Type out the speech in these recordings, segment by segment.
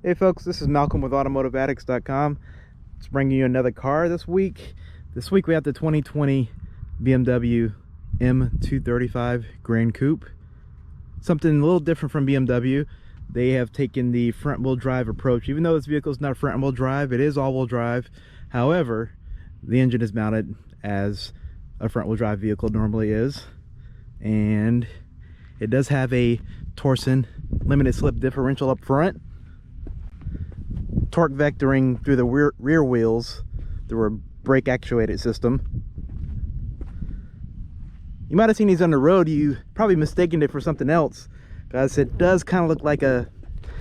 Hey folks, this is Malcolm with AutomotiveAddicts.com. It's bringing you another car this week. This week we have the 2020 BMW M235 Gran Coupe. Something a little different from BMW. They have taken the front-wheel drive approach. Even though this vehicle is not front-wheel drive, it is all-wheel drive. However, the engine is mounted as a front-wheel drive vehicle normally is. And it does have a Torsen limited slip differential up front. Torque vectoring through the rear wheels through a brake actuated system. You might have seen these on the road. You probably mistaken it for something else, because it does kind of look like a,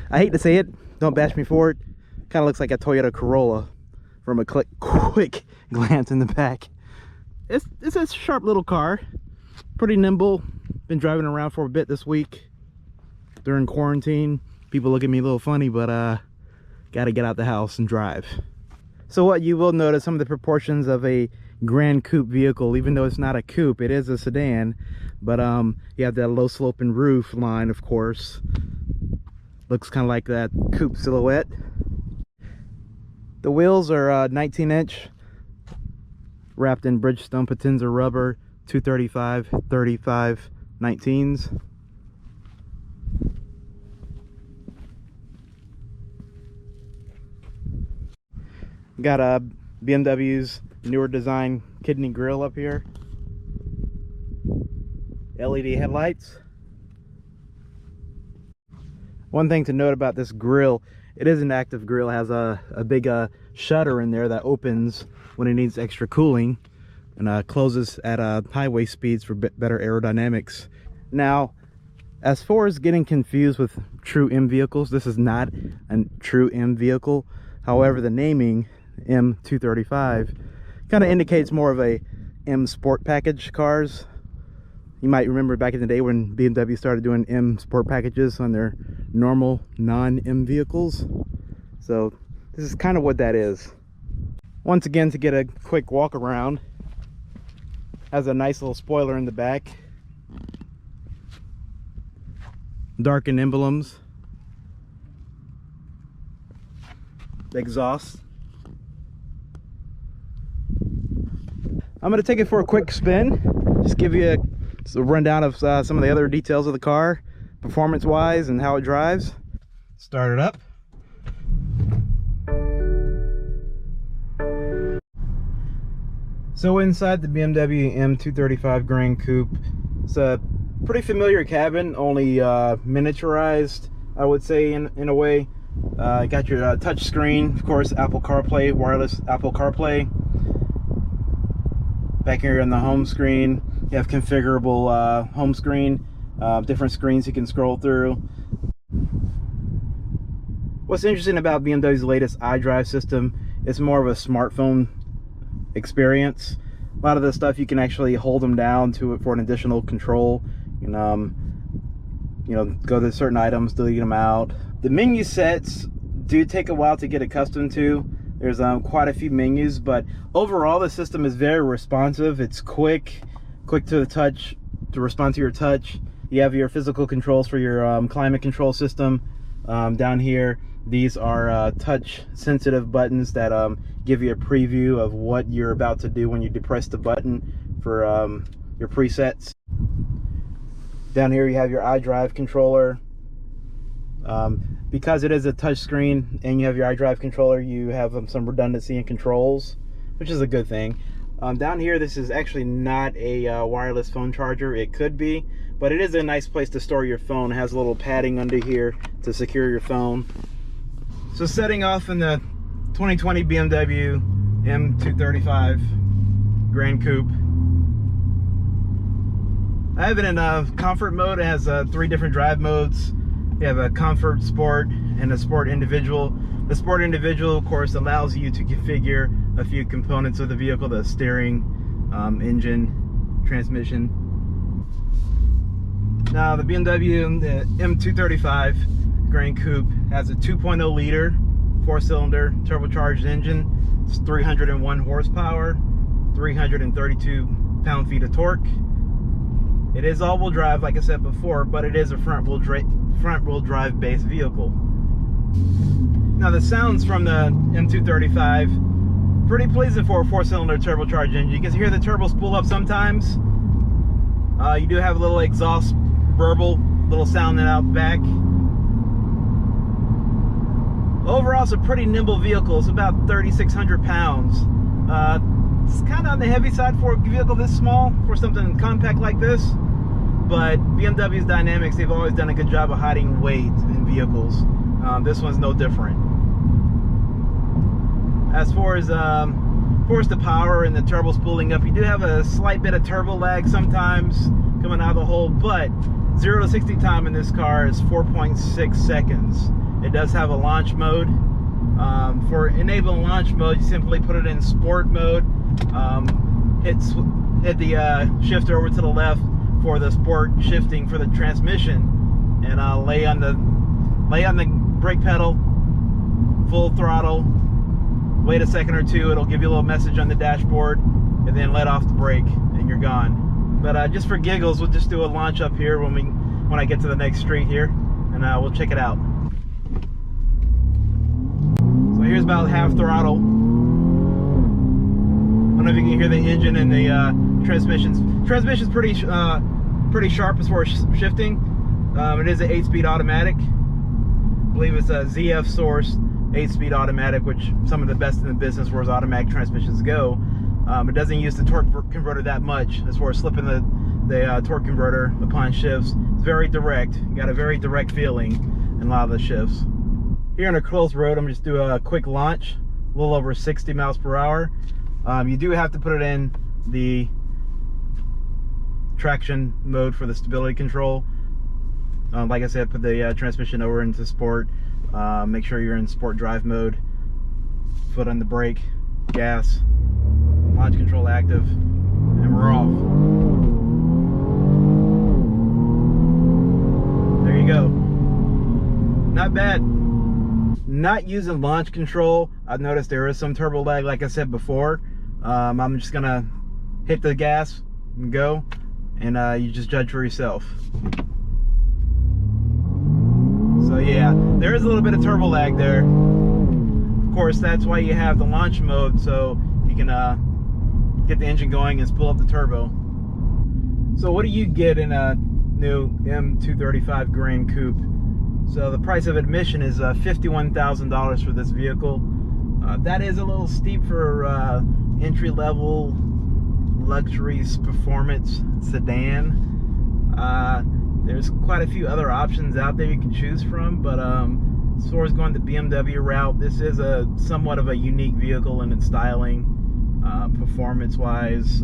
I hate to say it, don't bash me for it, kind of looks like a Toyota Corolla from a quick glance in the back. It's a sharp little car, pretty nimble. Been driving around for a bit this week during quarantine. People look at me a little funny, but gotta get out the house and drive. So what you will notice, some of the proportions of a Gran Coupe vehicle, even though it's not a coupe, it is a sedan, but you have that low sloping roof line, of course. Looks kind of like that coupe silhouette. The wheels are 19-inch wrapped in Bridgestone Potenza rubber 235/35 19s. Got a BMW's newer design kidney grille up here. LED headlights. One thing to note about this grille, it is an active grille. It has a big shutter in there that opens when it needs extra cooling and closes at highway speeds for better aerodynamics. Now, as far as getting confused with true M vehicles, this is not a true M vehicle. However, the naming M235 kind of indicates more of a M Sport package cars. You might remember back in the day when BMW started doing M Sport packages on their normal non-M vehicles. So this is kind of what that is. Once again, to get a quick walk around, has a nice little spoiler in the back, darkened emblems, the exhaust. I'm going to take it for a quick spin, just give you a rundown of some of the other details of the car, performance wise, and how it drives. Start it up. So inside the BMW M235 Gran Coupe, it's a pretty familiar cabin, only miniaturized, I would say, in a way. Got your touch screen, of course, Apple CarPlay, wireless Apple CarPlay. Back here on the home screen, you have configurable home screen, different screens you can scroll through. What's interesting about BMW's latest iDrive system, it's more of a smartphone experience. A lot of the stuff you can actually hold them down to it for an additional control. You know, go to certain items, delete them out. The menu sets do take a while to get accustomed to. There's quite a few menus, but overall the system is very responsive. It's quick to the touch, to respond to your touch. You have your physical controls for your climate control system down here. These are touch sensitive buttons that give you a preview of what you're about to do when you depress the button for your presets. Down here you have your iDrive controller. Because it is a touch screen and you have your iDrive controller, you have some redundancy in controls, which is a good thing. Down here, this is actually not a wireless phone charger. It could be, but it is a nice place to store your phone. It has a little padding under here to secure your phone. So setting off in the 2020 BMW M235 Gran Coupe, I have it in comfort mode. It has 3 different drive modes. You have a comfort, sport, and a sport individual. The sport individual, of course, allows you to configure a few components of the vehicle: the steering, engine, transmission. Now the BMW M235 Gran Coupe has a 2.0 liter 4-cylinder turbocharged engine. It's 301 horsepower, 332 pound-feet of torque. It is all-wheel drive, like I said before, but it is a front-wheel drive based vehicle. Now the sounds from the M235, pretty pleasing for a 4-cylinder turbocharged engine. You can hear the turbo spool up sometimes. You do have a little exhaust burble, little sounding out back. Overall, it's a pretty nimble vehicle. It's about 3,600 pounds. It's kind of on the heavy side for a vehicle this small, for something compact like this. But BMW's dynamics, they've always done a good job of hiding weight in vehicles. This one's no different. As far as the power and the turbo spooling up, you do have a slight bit of turbo lag sometimes coming out of the hole, but 0 to 60 time in this car is 4.6 seconds. It does have a launch mode. For enabling launch mode, you simply put it in sport mode, hit the shifter over to the left for the sport shifting for the transmission, and lay on the brake pedal, full throttle, wait a second or two, it'll give you a little message on the dashboard, and then let off the brake and you're gone. But just for giggles, we'll just do a launch up here when I get to the next street here, and we'll check it out. So here's about half throttle. I don't know if you can hear the engine and the transmissions. Transmission's pretty sharp as far as shifting. It is an 8-speed automatic. I believe it's a ZF sourced 8-speed automatic, which some of the best in the business as far as automatic transmissions go. It doesn't use the torque converter that much as far as slipping the torque converter upon shifts. It's very direct. You got a very direct feeling in a lot of the shifts. Here on a close road, I'm just doing a quick launch, a little over 60 miles per hour. You do have to put it in the traction mode for the stability control. Like I said, put the transmission over into sport. Make sure you're in sport drive mode. Foot on the brake, gas, launch control active, and we're off. There you go. Not bad. Not using launch control, I've noticed there is some turbo lag, like I said before. I'm just gonna hit the gas and go, and you just judge for yourself. So yeah, there is a little bit of turbo lag there. Of course, that's why you have the launch mode, so you can get the engine going and spool up the turbo. So what do you get in a new M235 Gran Coupe? So the price of admission is $51,000 for this vehicle. That is a little steep for entry-level luxury performance sedan. There's quite a few other options out there you can choose from, but as far as going the BMW route, this is somewhat of a unique vehicle in its styling, performance-wise.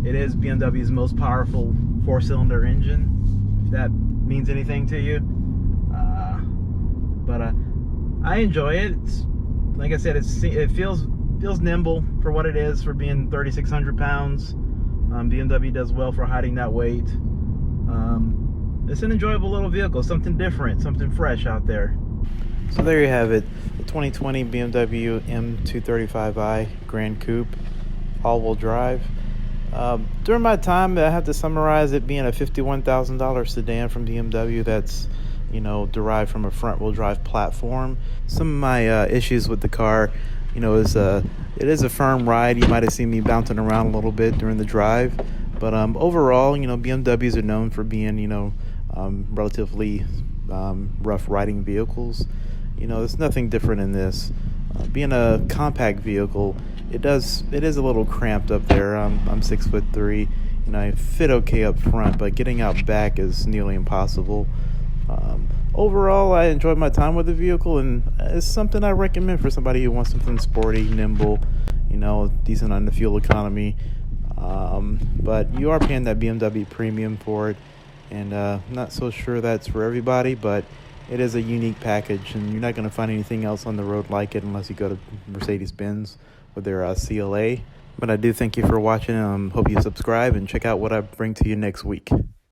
It is BMW's most powerful 4-cylinder engine, if that means anything to you. But I enjoy it. It's, like I said, it feels nimble for what it is, for being 3,600 pounds. BMW does well for hiding that weight. It's an enjoyable little vehicle, something different, something fresh out there. So there you have it, the 2020 BMW M235i Gran Coupe, all-wheel drive. During my time, I have to summarize it being a $51,000 sedan from BMW that's, you know, derived from a front-wheel drive platform. Some of my issues with the car, you know, is it is a firm ride. You might have seen me bouncing around a little bit during the drive, but overall, you know, BMWs are known for being, you know, relatively rough riding vehicles. You know, there's nothing different in this. Being a compact vehicle, it is a little cramped up there. I'm 6'3", and I fit okay up front, but getting out back is nearly impossible. Overall, I enjoyed my time with the vehicle, and it's something I recommend for somebody who wants something sporty, nimble, you know, decent on the fuel economy. But you are paying that BMW premium for it, and not so sure that's for everybody, but it is a unique package, and you're not going to find anything else on the road like it unless you go to Mercedes-Benz with their CLA. But I do thank you for watching, and hope you subscribe and check out what I bring to you next week.